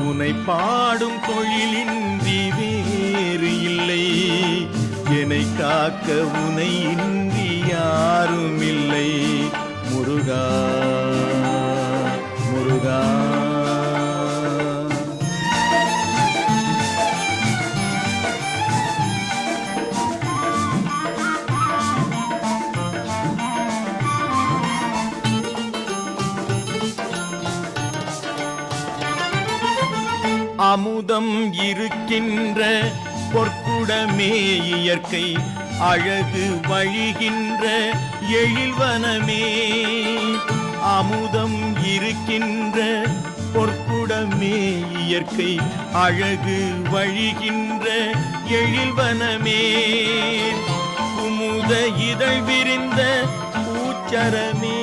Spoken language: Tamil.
உனை பாடும் தொழிலின்றி வேறு இல்லை, என்னை காக்க உனை இன்றி யாரும் இல்லை. முருகா முருகா அமுதம் இருக்கின்ற பொற்குடமே இயற்கை, அழகு வழிகின்ற எழில்வனமே. அமுதம் இருக்கின்ற பொற்குடமே இயற்கை, அழகு வழிகின்ற எழில்வனமே. குமுத இதழ் விரிந்த பூச்சரமே,